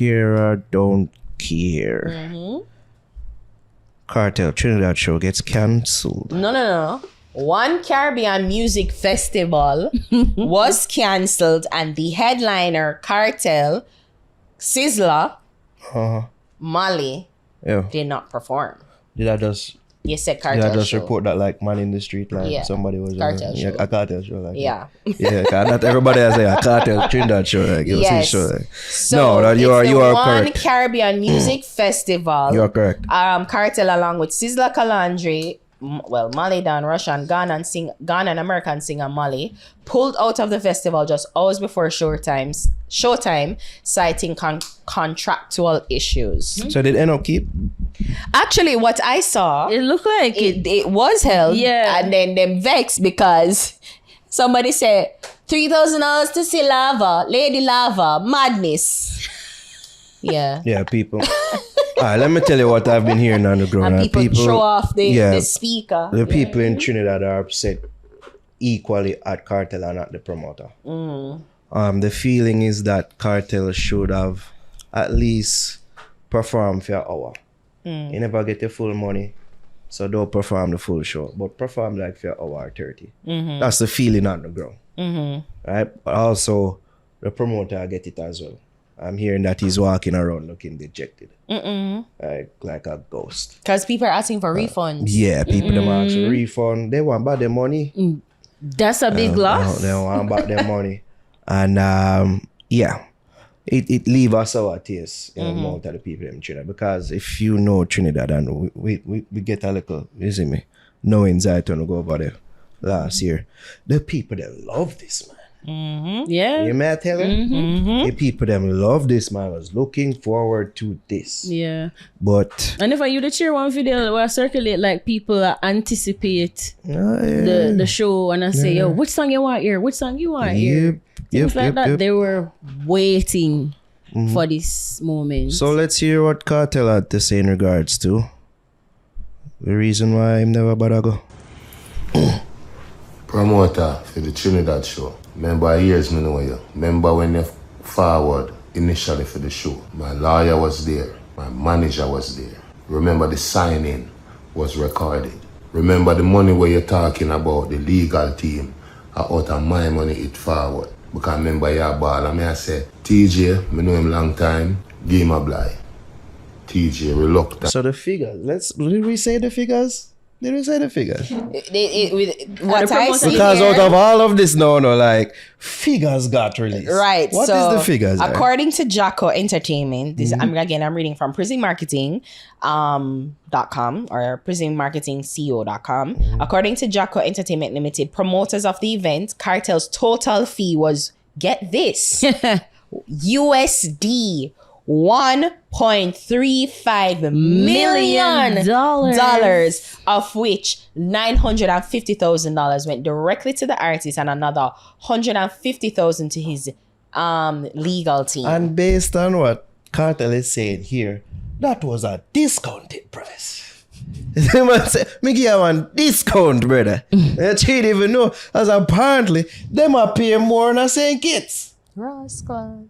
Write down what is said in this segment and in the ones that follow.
care or don't care. Cartel Trinidad show gets cancelled. No. One Caribbean music festival was cancelled, and the headliner, Cartel, Sizzla, Mali, did not perform. Did I just Cartel did I just show. report that like man in the street, like somebody was Cartel show. a cartel show, like Yeah. Not everybody has a cartel Trinidad show, like you see show. Like. So No, that you are one correct. Caribbean music festival. You are correct. Cartel along with Sizzla Kalonji, Mali Dan, Russian, Ghana and American singer Mali pulled out of the festival just hours before showtime, citing contractual issues. So did end up keep? Actually, what I saw, It looked like it was held, and then them vexed because somebody said $3,000 to see Lava, Lady Lava, madness. Yeah, people. Alright, let me tell you what I've been hearing on the ground. And people throw off the speaker. The people in Trinidad are upset equally at Cartel and at the promoter. The feeling is that Cartel should have at least performed for an hour. You never get the full money, so don't perform the full show, but perform like for an hour or 30. That's the feeling on the ground. Right? But also, the promoter get it as well. I'm hearing that he's walking around looking dejected. Like a ghost. Because people are asking for refunds. Yeah, people them ask for refund. They want back their money. that's a big loss. They want back their money. And it leave a sour taste in the mouth of the people in Trinidad. Because if you know Trinidad and we get a little, you see me, no anxiety to go over there last year. The people that love this man. Yeah. You may tell you? The people them love this man, was looking forward to this. Yeah. But And if you the cheer one video where I circulate like people anticipate the show and I say, yo, which song you want here? Which song you want here? Things like that. They were waiting for this moment. So let's hear what Cartel had to say in regards to the reason why I'm never bother go. Promoter for the Trinidad show. Remember years me know you. Remember when you forward initially for the show. My lawyer was there. My manager was there. Remember the signing was recorded. Remember the money where you're talking about, the legal team, out of my money it forward. Because remember your ball and I say, TJ, me know him long time, give him a blind. TJ reluctant. So the figures, did we say the figures? Did we say the figures? What I see Because here, out of all of this, like figures got released. right. What so is the figures? According to Jacko Entertainment, this I'm reading from prisonmarketing.com or prisonmarketingco.com. According to Jacko Entertainment Limited, promoters of the event, Cartel's total fee was, get this, USD $1.35 million, of which $950,000 went directly to the artist and another $150,000 to his legal team. And based on what Cartel is saying here, that was a discounted price. Me give you one discount, brother. You didn't even know, as apparently them are paying more than saying kids. Rascal.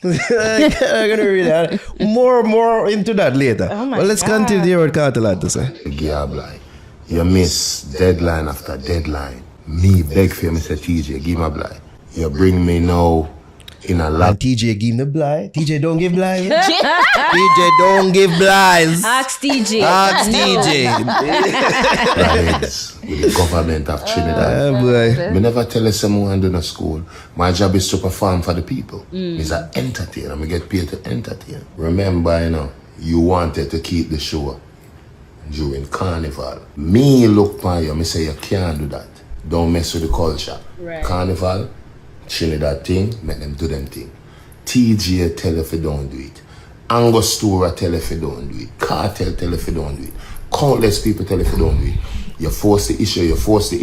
I'm gonna read that. More into that later. Oh my Well, let's God. continue what Cartel had to say. Like, you miss deadline after deadline. Me beg for you, Mr. TJ, give me a blind. You bring me now in a And lot. TJ give the blind. TJ don't give blind. TJ don't give blinds. Ask TJ. Ask TJ. Rides with the government of Trinidad. Boy. Me never tell you someone do no school. My job is to perform for the people. It's an entertainer. I get paid to entertain. Remember, you wanted to keep the show during Carnival. Me look upon you, me say you can't do that. Don't mess with the culture. Right. Carnival, Trinidad thing, make them do them thing. TJ tell if you don't do it. Angostura tell if you don't do it. Cartel tell if you don't do it. Countless people tell if you don't do it. You force the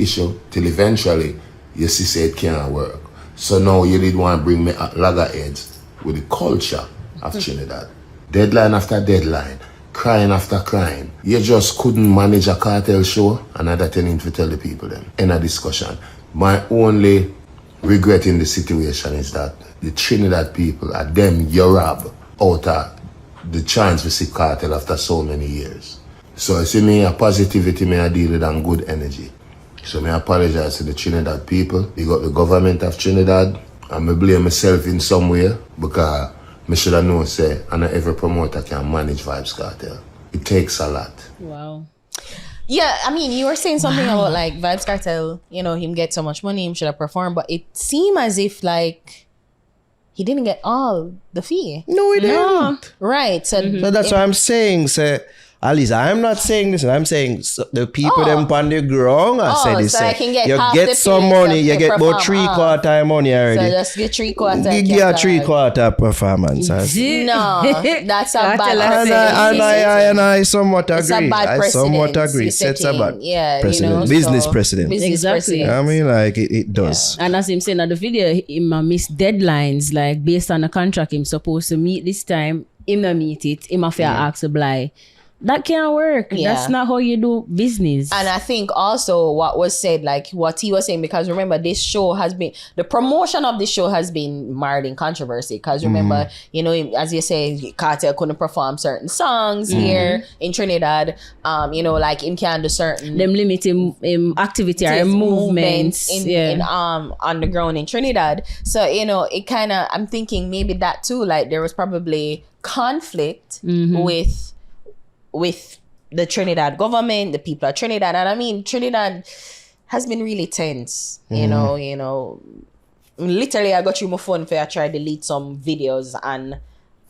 issue, till eventually you see it can't work. So now you did want to bring me at loggerheads with the culture of Trinidad. Deadline after deadline, crying after crying. You just couldn't manage a cartel show, another thing to tell the people then. In a discussion. My only regret in the situation is that the Trinidad people are them you rob out of the chance to see Kartel after so many years. So I see me a positivity, me I deal with and good energy. So me apologize to the Trinidad people. We got the government of Trinidad, and me blame myself in some way because me should have known say and not every promoter can manage Vybz Kartel. It takes a lot. Wow. Yeah, I mean, you were saying something about like Vybz Kartel, you know, him get so much money, him should have performed, but it seemed as if like he didn't get all the fee. No, he didn't. Right. So, So that's what I'm saying. Say, at least I'm not saying this. I'm saying the people them on the ground. I said this. so I can get you half get the some fee, money. so You get about perform. 3/4 money already. So just get 3/4. You get a 3/4 performance. No, that's a bad And I somewhat It's a agree. bad I precedent. somewhat agree. It's a Sets a thing. bad Yeah, precedent. you know, Business so- precedent. Business Exactly. precedent. I mean, like it does. And as him saying at the video, him missed deadlines, like based on the contract him supposed to meet this time, him not meet it, him have to ask to blind. That can't work. Yeah. That's not how you do business. And I think also what was said, like what he was saying, because remember, this show has been, the promotion of this show has been marred in controversy. Because remember, you know, as you say, Kartel couldn't perform certain songs here in Trinidad. You know, like him can do certain Them limit him activity or movements. in underground in Trinidad. So, you know, it kind of, I'm thinking maybe that too, like there was probably conflict with the Trinidad government, the people of Trinidad. And I mean, Trinidad has been really tense, you know, literally I got through my phone for I try to delete some videos and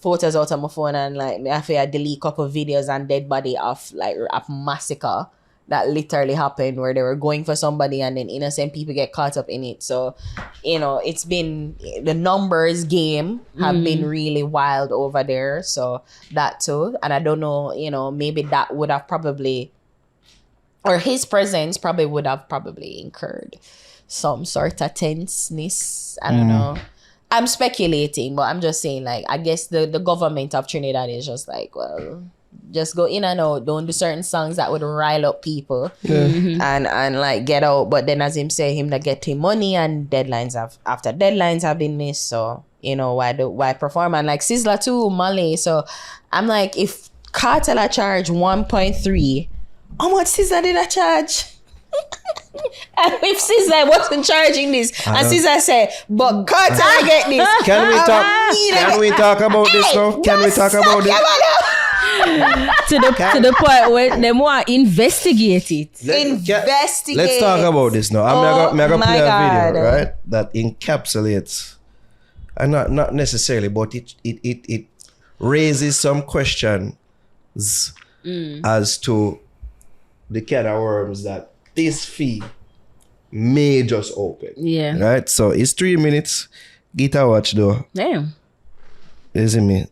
photos out of my phone, and like I delete a couple of videos and dead body of like a massacre that literally happened where they were going for somebody and then innocent people get caught up in it. So, you know, it's been, the numbers game have been really wild over there. So that too. And I don't know, you know, maybe that would have probably, or his presence probably would have probably incurred some sort of tenseness. I don't know. I'm speculating, but I'm just saying, like, I guess the government of Trinidad is just like, well, just go in and out. Don't do certain songs that would rile up people and like get out. But then, as him say, him not getting money and after deadlines have been missed. So you know why perform, and like Sizzla too, Mali. So I'm like, if Kartel I charge 1.3, how much Sizzla did I charge? And if Sizzla wasn't charging this, and Sizzla said, but Kartel I get this. Can we talk about this now? Can we talk about this? to the point where they want to investigate it. Investigate. Let's talk about this now. I'm gonna my play a God. video, right? That encapsulates, and not necessarily, but it raises some questions as to the can of worms that this fee may just open. Yeah. Right? So it's 3 minutes. Get a watch though. Damn. Isn't me?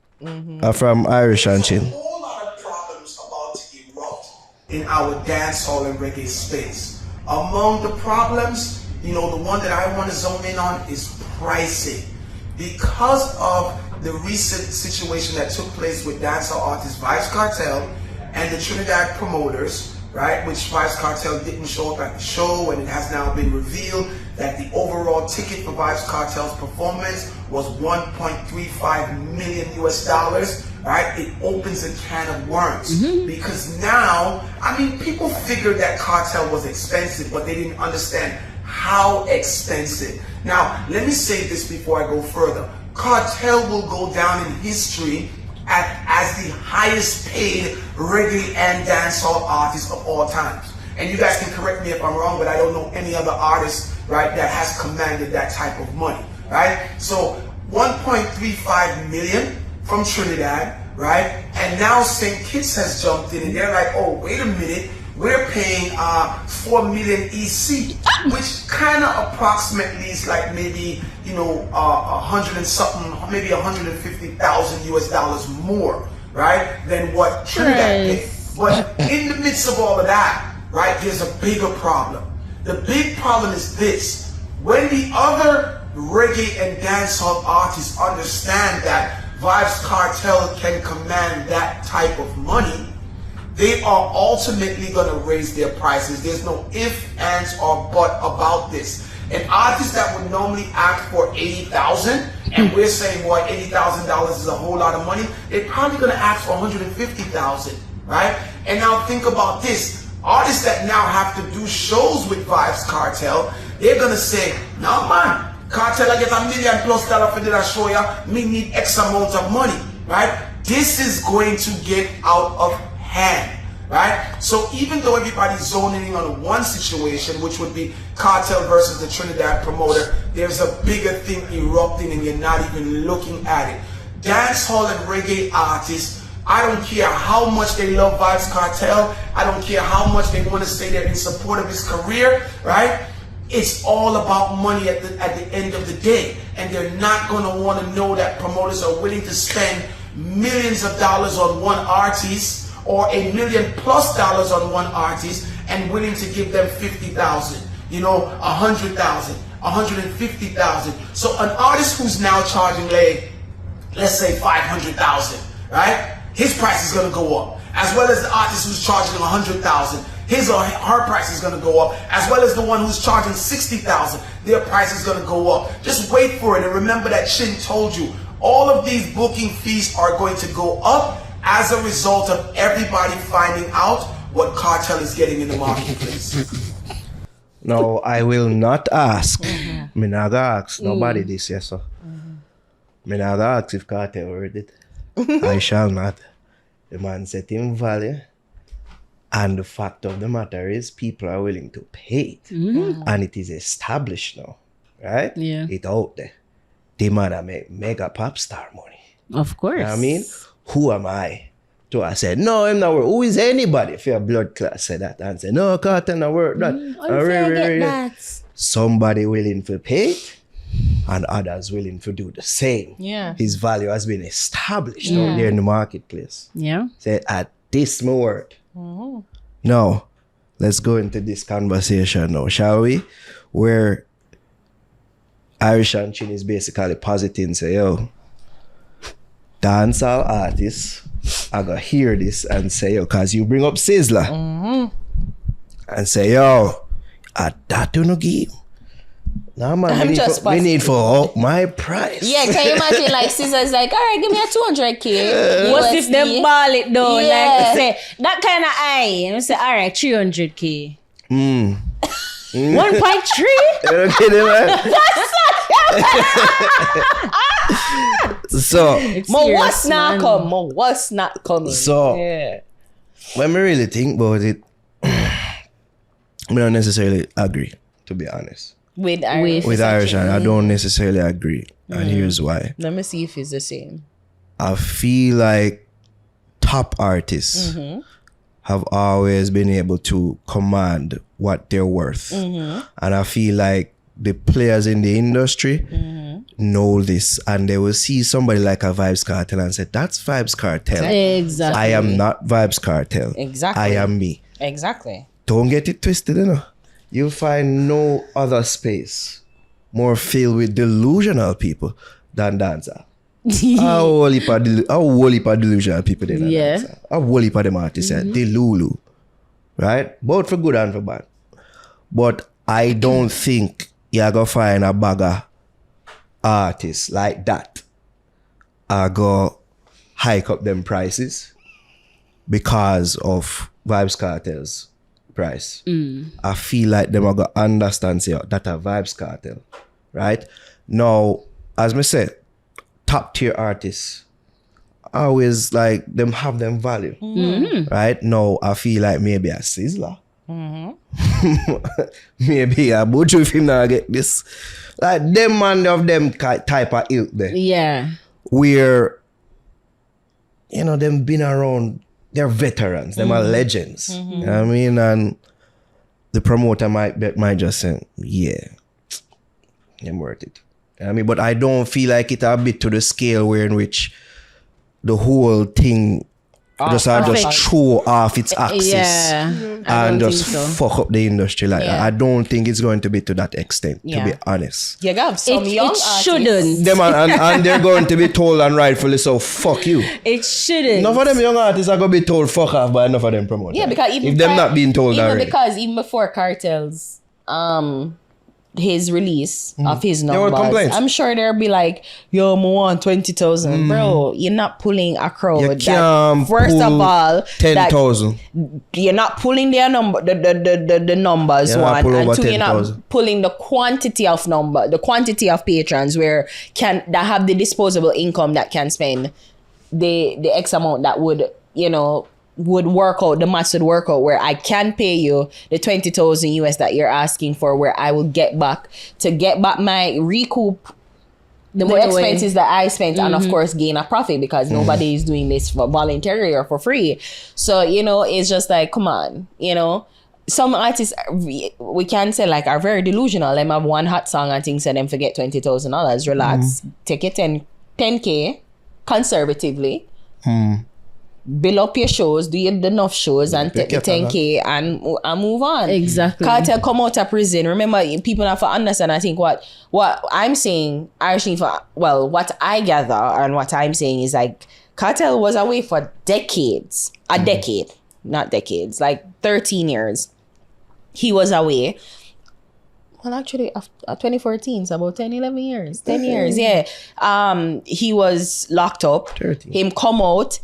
From Irish and Chill. Whole lot of problems about to erupt in our dancehall and reggae space. Among the problems, you know, the one that I want to zone in on is pricing. Because of the recent situation that took place with dancehall artist Vybz Kartel and the Trinidad promoters, right, which Vybz Kartel didn't show up at the show, and it has now been revealed that the overall ticket for Vybz Kartel's performance was $1.35 million US, right? It opens a can of worms because now, I mean, people figured that Kartel was expensive, but they didn't understand how expensive. Now, let me say this before I go further. Kartel will go down in history as the highest paid reggae and dancehall artist of all times. And you guys can correct me if I'm wrong, but I don't know any other artist, right, that has commanded that type of money, right? So 1.35 million from Trinidad, right? And now St. Kitts has jumped in and they're like, oh, wait a minute, we're paying 4 million EC, which kind of approximately is like maybe, you know, 100 and something, maybe 150,000 US dollars more, right, than what Trinidad paid. But in the midst of all of that, right, there's a bigger problem. The big problem is this: when the other reggae and dancehall artists understand that Vybz Kartel can command that type of money, they are ultimately going to raise their prices. There's no if, ands, or but about this. An artist that would normally ask for $80,000, and we're saying, boy, $80,000 is a whole lot of money, they're probably gonna ask for $150,000, right? And now think about this. Artists that now have to do shows with Vybz Kartel, they're gonna say, no man, Kartel, I get $1 million+ for that show ya, me need X amount of money, right? This is going to get out of hand, right? So even though everybody's zoning in on one situation, which would be Kartel versus the Trinidad promoter, there's a bigger thing erupting and you're not even looking at it. Dancehall and reggae artists, I don't care how much they love Vybz Kartel, I don't care how much they want to say they're in support of his career, right? It's all about money at the end of the day. And they're not going to want to know that promoters are willing to spend millions of dollars on one artist or $1 million+ on one artist and willing to give them 50,000, you know, 100,000, 150,000. So an artist who's now charging, let's say 500,000, right? His price is going to go up, as well as the artist who's charging 100,000. His or her price is going to go up, as well as the one who's charging 60,000. Their price is going to go up. Just wait for it, and remember that Chin told you all of these booking fees are going to go up as a result of everybody finding out what Kartel is getting in the marketplace. No, I will not ask. Me not gonna ask nobody this, yes, sir. Me not gonna ask if Kartel heard it. I shall not. The man set him value. And the fact of the matter is, people are willing to pay it. And it is established now, right? Yeah. It's out there. They might make mega pop star money. Of course. You know what I mean? Who am I? So I said, no, I'm not work. Who is anybody if your blood class say that? And say, no, Kartel not work that. That. Somebody willing to pay it and others willing to do the same. Yeah. His value has been established out there in the marketplace. Yeah. Say, at this my word. Now, let's go into this conversation now, shall we? Where Irish and Chin is basically positing, say, yo, dancehall artists are gonna hear this and say, yo, cause you bring up Sizzler and say, yo, at that you no give. Nah, man, we need for my price. Yeah, can you imagine like Caesar's like, all right, give me a 200K. What if they ball it though? Yeah. Like say that kind of eye, and we say, all right, 300K. 1.3. Okay, man. So, What's not coming? What's not coming? So, yeah. when we really think about it, I don't necessarily agree, to be honest. With Irish. With Irish, I don't necessarily agree. And here's why. Let me see if it's the same. I feel like top artists have always been able to command what they're worth. And I feel like the players in the industry know this, and they will see somebody like a Vybz Kartel and say, that's Vybz Kartel. Exactly. I am not Vybz Kartel. Exactly. I am me. Exactly. Don't get it twisted, you know. You'll find no other space more filled with delusional people than dancehall. How whole heap of delusional people there than dancehall. How whole heap of them artists are delulu. Right? Both for good and for bad. But I don't think you're going to find a bagger artist like that are going to hike up them prices because of Vybz Kartel's price. I feel like them are going to understand say, that a Vybz Kartel. Right? Now, as me said, top tier artists always like them have them value. Right? Now, I feel like maybe a Sizzler. Maybe a Butcher if him not get this. Like them man of them type of ilk there. Yeah. Where, you know, them been around, they're veterans, them are legends. You know what I mean? And the promoter might just say, yeah, I'm worth it. You know what I mean? But I don't feel like it a bit to the scale where in which the whole thing just throw off its axis and just fuck up the industry like that. I don't think it's going to be to that extent, to be honest. You got some young artists. Shouldn't. Them and they're going to be told and rightfully so, fuck you. It shouldn't. Enough of them young artists are going to be told fuck off by enough of them promoters. Yeah, because even if them not being told even already. because even before Kartel's his release of his There were numbers, complaints. I'm sure there'll be like, yo, I want 20,000. Bro, you're not pulling a crowd. You that- can't first of pull all, 10,000. you're not pulling their number, the numbers, You're not one, pulling and over two, you're not 10,000. pulling the quantity of patrons that have the disposable income that can spend the X amount that would, would work out, the maths would work out, where I can pay you the 20,000 US that you're asking for, where I will get back my recoup the expenses that I spent, and of course gain a profit, because nobody is doing this for voluntarily or for free. So, it's just like, come on, some artists, we can say, like, are very delusional. Them have one hot song and things, and them forget $20,000. Relax, take your 10K conservatively. Build up your shows, do enough shows, and take the 10K and move on. Exactly. Kartel come out of prison. Remember, people have to understand. I think what I'm saying, what I gather and what I'm saying is, like, Kartel was away for decades. A decade, not decades, like 13 years. He was away. Well, actually, 2014, so about 11 years. 10 years, yeah. He was locked up. 13. Him come out.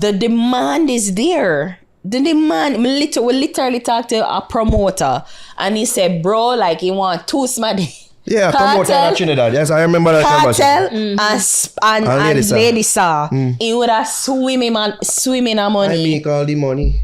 The demand is there. The demand, we literally talked to a promoter, and he said, bro, like, he want two smaddy. Yeah, promoter in Trinidad. Yes, I remember that conversation. Kartel and Lady Saw. He would have swimming a money. I make all the money.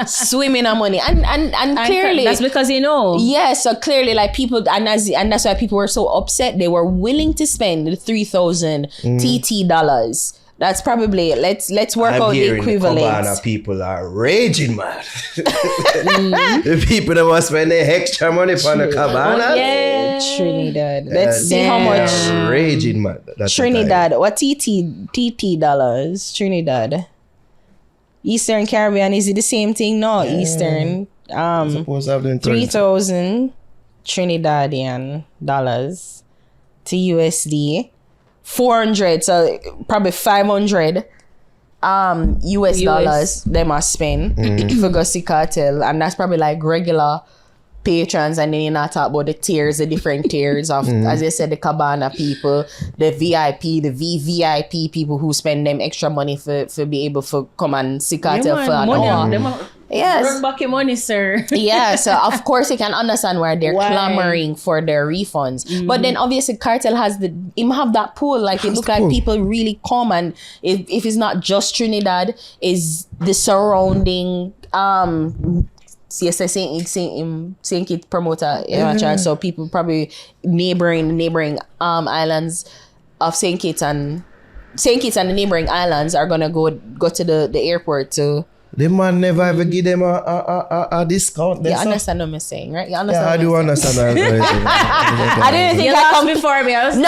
Swimming a money. And clearly, that's because yeah, so clearly, like, people, and that's why people were so upset. They were willing to spend the 3,000 TT dollars. That's probably, let's work out the equivalent. Cabana people are raging mad. The people that want to spend their extra money for the cabana. Yeah. Trinidad. Let's see how much. Raging mad. That's Trinidad. What TT dollars? Trinidad. Eastern Caribbean, is it the same thing? No, yeah. Eastern. Suppose I've done 3,000 Trinidadian dollars to USD. 400, so probably 500 US dollars they must spend for go see Kartel, and that's probably like regular patrons, and then you're not talking about the tiers, the different tiers of, as I said, the cabana people, the VIP, the VVIP people who spend them extra money for be able to come and see Kartel for an hour. Yes. Bring back your money, sir. Yeah, so of course you can understand why they're clamoring for their refunds. But then obviously Kartel have that pool. Like, it looks like people really come, and if it's not just Trinidad, is the surrounding St. Kitts promoter. So people probably neighboring islands of St. Kitts and the neighboring islands are gonna go to the airport to. The man never ever give them a discount. You understand what I'm saying, right? You understand? Yeah, I do understand. I didn't think you lost before me. I'm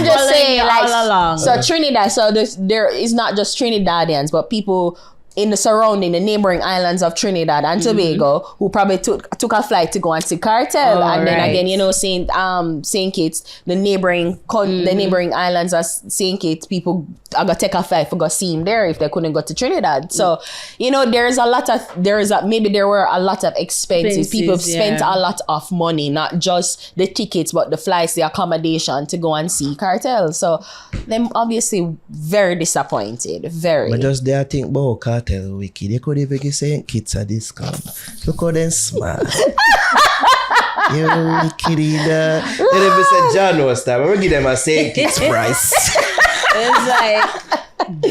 just saying, like, all along. So Trinidad, so there is not just Trinidadians, but people in the surrounding, the neighboring islands of Trinidad and Tobago, who probably took a flight to go and see Kartel, and then again, St. Kitts, the neighboring islands of St. Kitts, people are gonna take a flight for go see him there if they couldn't go to Trinidad. So maybe there were a lot of expenses. People have spent a lot of money, not just the tickets, but the flights, the accommodation to go and see Kartel. So them obviously very disappointed. Very. But just there think about Kartel wiki. They could even give St. Kitts a discount. Look how them smart. You wicked. They never said John was time. We'll give them a St. Kitts price. It's like,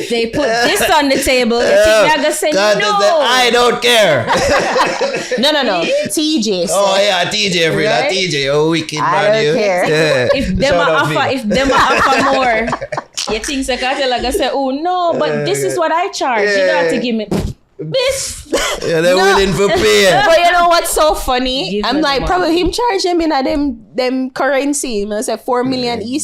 they put this on the table. You think they're gonna say no? I don't care. No. TJ. Oh yeah, TJ, free that TJ. Oh, wicked I man. don't care. Yeah. If them offer more, you think Kartel are gonna say, oh no, but this is what I charge. You don't have to give me this. Yeah, they're willing for pay. But you know what's so funny? Give I'm me like, the probably him charge him in them currency. I said 4 million EC.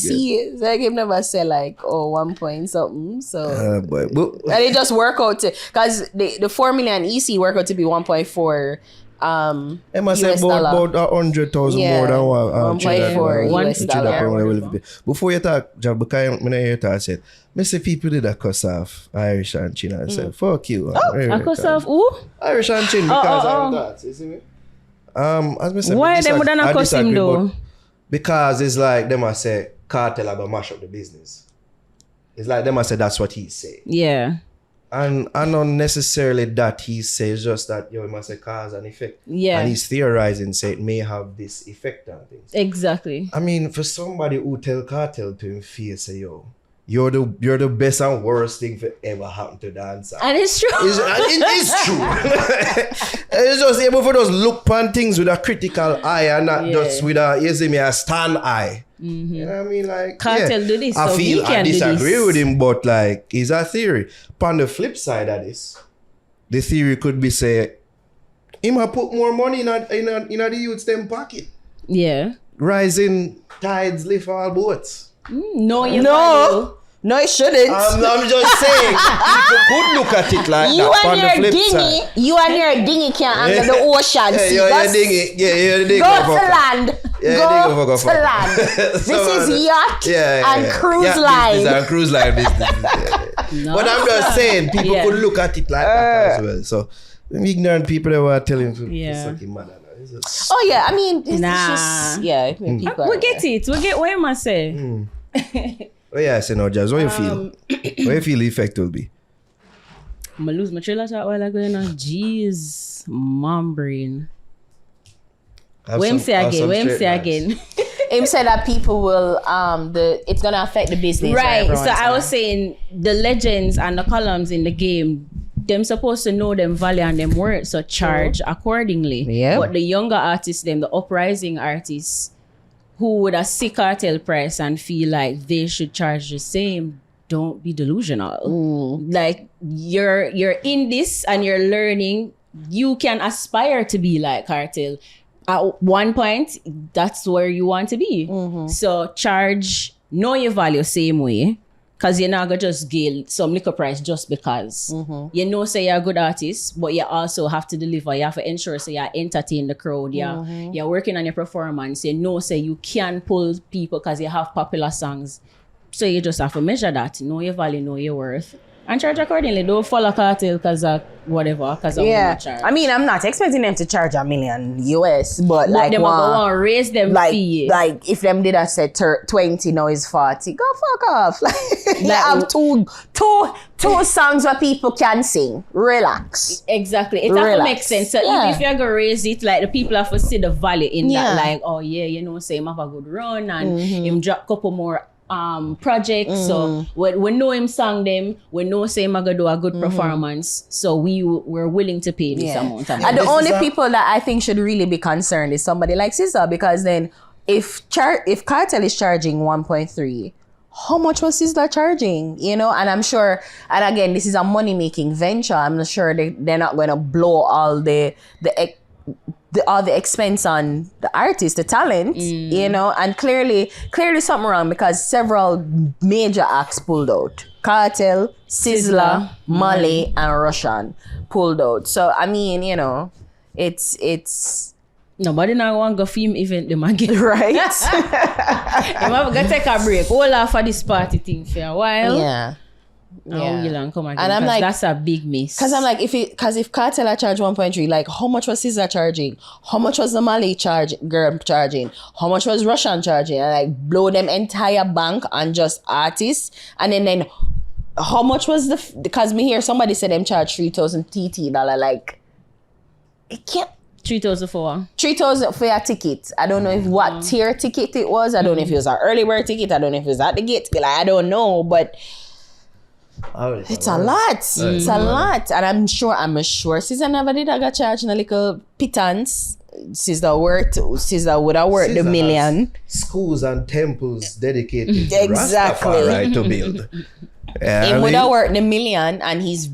So like him never say like, 1 point something. So Boy. and it just work out to, because the 4 million EC work out to be 1.4 I must say US dollar. about 100,000 Yeah, more than what 1.4 US dollar. Before you talk, Jack, because when I hear you say, I see people did a cuss off Irish and Chin and say, fuck you. A cuss off who? Irish and Chin, because of that. You see me? As I said, Why them would not cuss him disagree, though? but because it's like them I say Kartel are gonna mash up the business. It's like them I say that's what he say. Yeah. And not necessarily that he says, just that you must say cause and effect. Yeah. And he's theorizing, say it may have this effect on things. Exactly. I mean, for somebody who tell Kartel to him face, say, yo, you're the best and worst thing for ever happened to dancehall. And it's true. It is true. It's just able for those look upon things with a critical eye and not just with a stand eye. You know what I mean? Like, Kartel do this, I so feel we can I do disagree this. with him, but like, it's a theory. On the flip side of this, the theory could be say, he might put more money in the youth's them pocket. Yeah. Rising tides lift all boats. No, No, it shouldn't. I'm just saying, people could look at it like You that. On the and your flip dinghy, side. you and your dinghy can't handle the ocean. Yeah, See, you're that's- dinghy. Yeah, you're the dinghy. Go to land. Yeah, Go go to land. This is yacht and cruise line. Business and cruise line business. No. But I'm just saying, people Yeah. could look at it like that as well. So, them ignorant people that were telling to Yeah. suck him mad. It's just- Oh yeah, I mean, it's Nah. just people. We get it. We get what you must say. Oh yeah, I say no, Jazz. What you feel? What you feel the effect will be? I'm gonna lose my trailer shot while I go in. Jeez, mom brain. What him say again? Him said that people will it's gonna affect the business. for Right. everyone So I to was know. saying the legends and the columns in the game, them supposed to know them value and them worth, so charge accordingly. Yeah. But the younger artists, them, the uprising artists who would have see cartel price and feel like they should charge the same, don't be delusional. Like you're in this and you're learning, you can aspire to be like cartel. At one point, that's where you want to be. So charge, know your value same way. Cause you're not gonna just get some liquor price just because. You know, say you're a good artist, but you also have to deliver. You have to ensure say you entertain the crowd. You're working on your performance. You know, say you can pull people because you have popular songs. So you just have to measure that. Know your value, know your worth. And charge accordingly. Don't follow cartel because of whatever. Because of Yeah, charge. I mean, I'm not expecting them to charge $1 million US, but like them are going to raise them fee. like if them did have said 20, now is 40, go fuck off. Like you have two songs where people can sing. Relax. Exactly. It have to make sense. So Yeah. even if you're gonna raise it, like the people have to see the value in Yeah. that. Like, oh yeah, you know, say him have a good run and him drop couple more projects. So we know him sang them, we know say him gonna do a good performance. So we're willing to pay this amount of money. And the this only is a- people that I think should really be concerned is somebody like SZA, because then if Kartel is charging 1.3, how much was SZA charging? You know, and I'm sure, and again, this is a money-making venture. I'm not sure they're not going to blow all the expense on the artist, the talent, you know, and clearly something wrong because several major acts pulled out. Kartel, Sizzla, Mali, and Russian pulled out. So I mean, you know, it's Nobody now want go film event them again. right. You have to take a break. All off for this party thing for a while. Yeah. And we'll come again. And I'm 'cause like- that's a big miss. Because I'm like, if Kartel I charge 1.3, like how much was SZA charging? How much was the Mali girl charging? How much was Russian charging? And like blow them entire bank on just artists. And then how much was because me hear somebody said them charge 3,000 TT dollar. Like it can't. 3,000 for 3,000 for a ticket. I don't know if what tier ticket it was. I don't know if it was an early bird ticket. I don't know if it was at the gate. Like I don't know, but it's a lot. It's a lot. And I'm sure SZA never did I got charged a little pittance. SZA would have worked the SZA million. has schools and temples dedicated Exactly. to Rastafari to build. Yeah, Him I would mean, have worked the million, and he's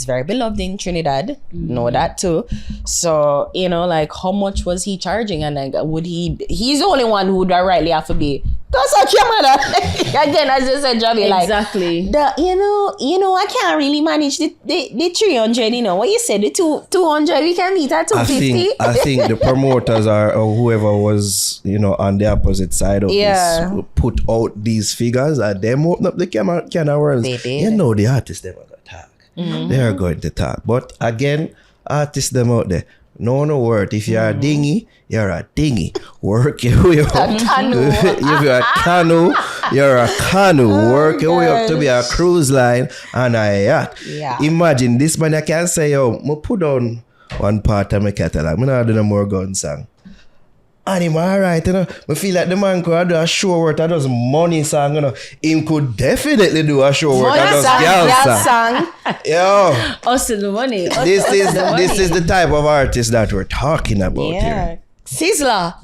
very beloved in Trinidad. Know that too. So you know, like how much was he charging, and like would he's the only one who would rightly have to be. That's a camera. Again, as I said, Javi, like exactly. you know, I can't really manage the 300. You know what you said, the 200 we can meet at 250. I think the promoters or whoever was, you know, on the opposite side of this put out these figures and them open up the camera world. They did. You know the artists them are gonna talk. They are going to talk. But again, artists them out there, No worth. If you're a dinghy, you're a dinghy. Work your way up. A canoe. If you're a canoe, you're a canoe. Work your way up to be a cruise line and a yacht. Yeah. Imagine this man, I can say, yo, I put on one part of my catalog. I'm not doing no more gun song. And him alright, you know. I feel like the man could do a show worth of those money song, you know. Him could definitely do a show worth of those girl song. Yo. Hustle the money. This is the type of artist that we're talking about here. Sizzler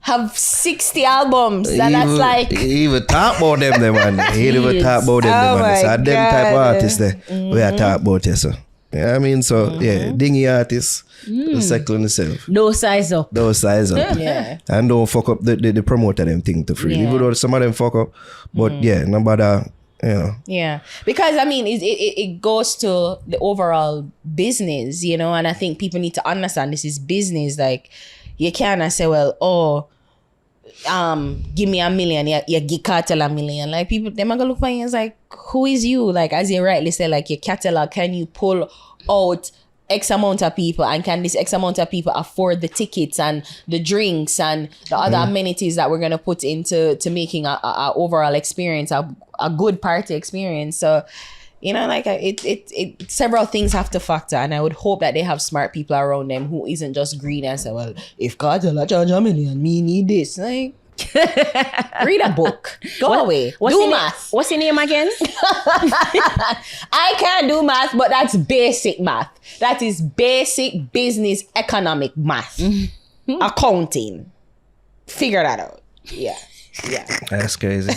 have 60 albums. And that's like... He even talk about them, man. He even talk about them, Oh man. So my them type of God. artists there, we are talk about here, so. Yeah, I mean, so, yeah, dingy artists, circling yourself. Those size up. Those size up. Yeah. And don't fuck up the promoter them thing to free. Yeah. Even though some of them fuck up. But yeah, no matter, you know. Yeah, because I mean, it goes to the overall business, you know, and I think people need to understand this is business. Like, you cannot say, well, give me $1 million, you give Kartel $1 million. Like, people, they're gonna look for you and it's like, who is you? Like, as you rightly say, like, your catalog, can you pull out X amount of people, and can this X amount of people afford the tickets and the drinks and the other amenities that we're gonna put into making a overall experience, a good party experience. So, you know, like it several things have to factor, and I would hope that they have smart people around them who isn't just greedy and say, well, if Kartel charge $1 million, me need this. Like, read a book. Go away. Do math. What's your name again? I can't do math, but that's basic math. That is basic business economic math. Accounting. Figure that out. Yeah. That's crazy.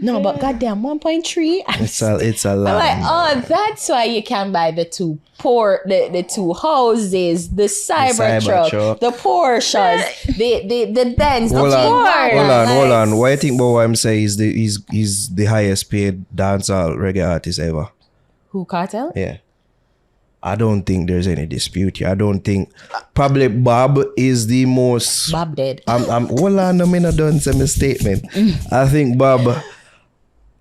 No, but goddamn, 1.3. It's a lot. I'm like, oh, that's why you can buy the two the two houses, the Cybertruck, the Porsches, the Benz, Hold the on. What I think about what I'm saying is he's the highest paid dancehall reggae artist ever. Who, Kartel? Yeah. I don't think there's any dispute here. I don't think probably Bob is the most. Bob dead. I'm hold on, I'm not done some statement. I think Bob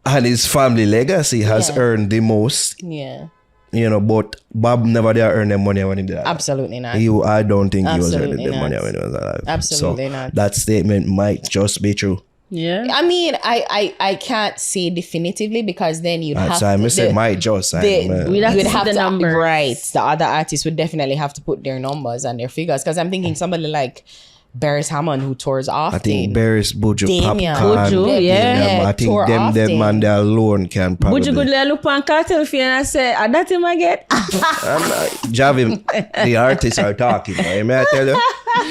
and his family legacy has earned the most. Yeah. You know, but Bob never did earn the money when he did that. Absolutely not. I don't think he was Absolutely earning the money not. when he was alive. Absolutely so not. That statement might just be true. Yeah. I mean, I can't say definitively, because then you'd have So I to... say might just. We'd have to see the numbers. Right. The other artists would definitely have to put their numbers and their figures, because I'm thinking somebody like Barris Hammond, who tours often. I think Barris, Buju, Damien. Popcorn. Buju, yeah. I think tour them often. man they alone can probably. Would you go there look on Kartel for you and I say, that's him I get? Javim, the artists are talking. Right? May I tell you?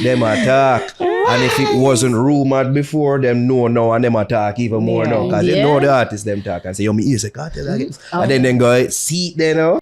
Them attack. And if it wasn't rumored before, them know now, and them attack even more now. Because they know the artists them talk and say, yo, me ears a Kartel again. And then go see it there now.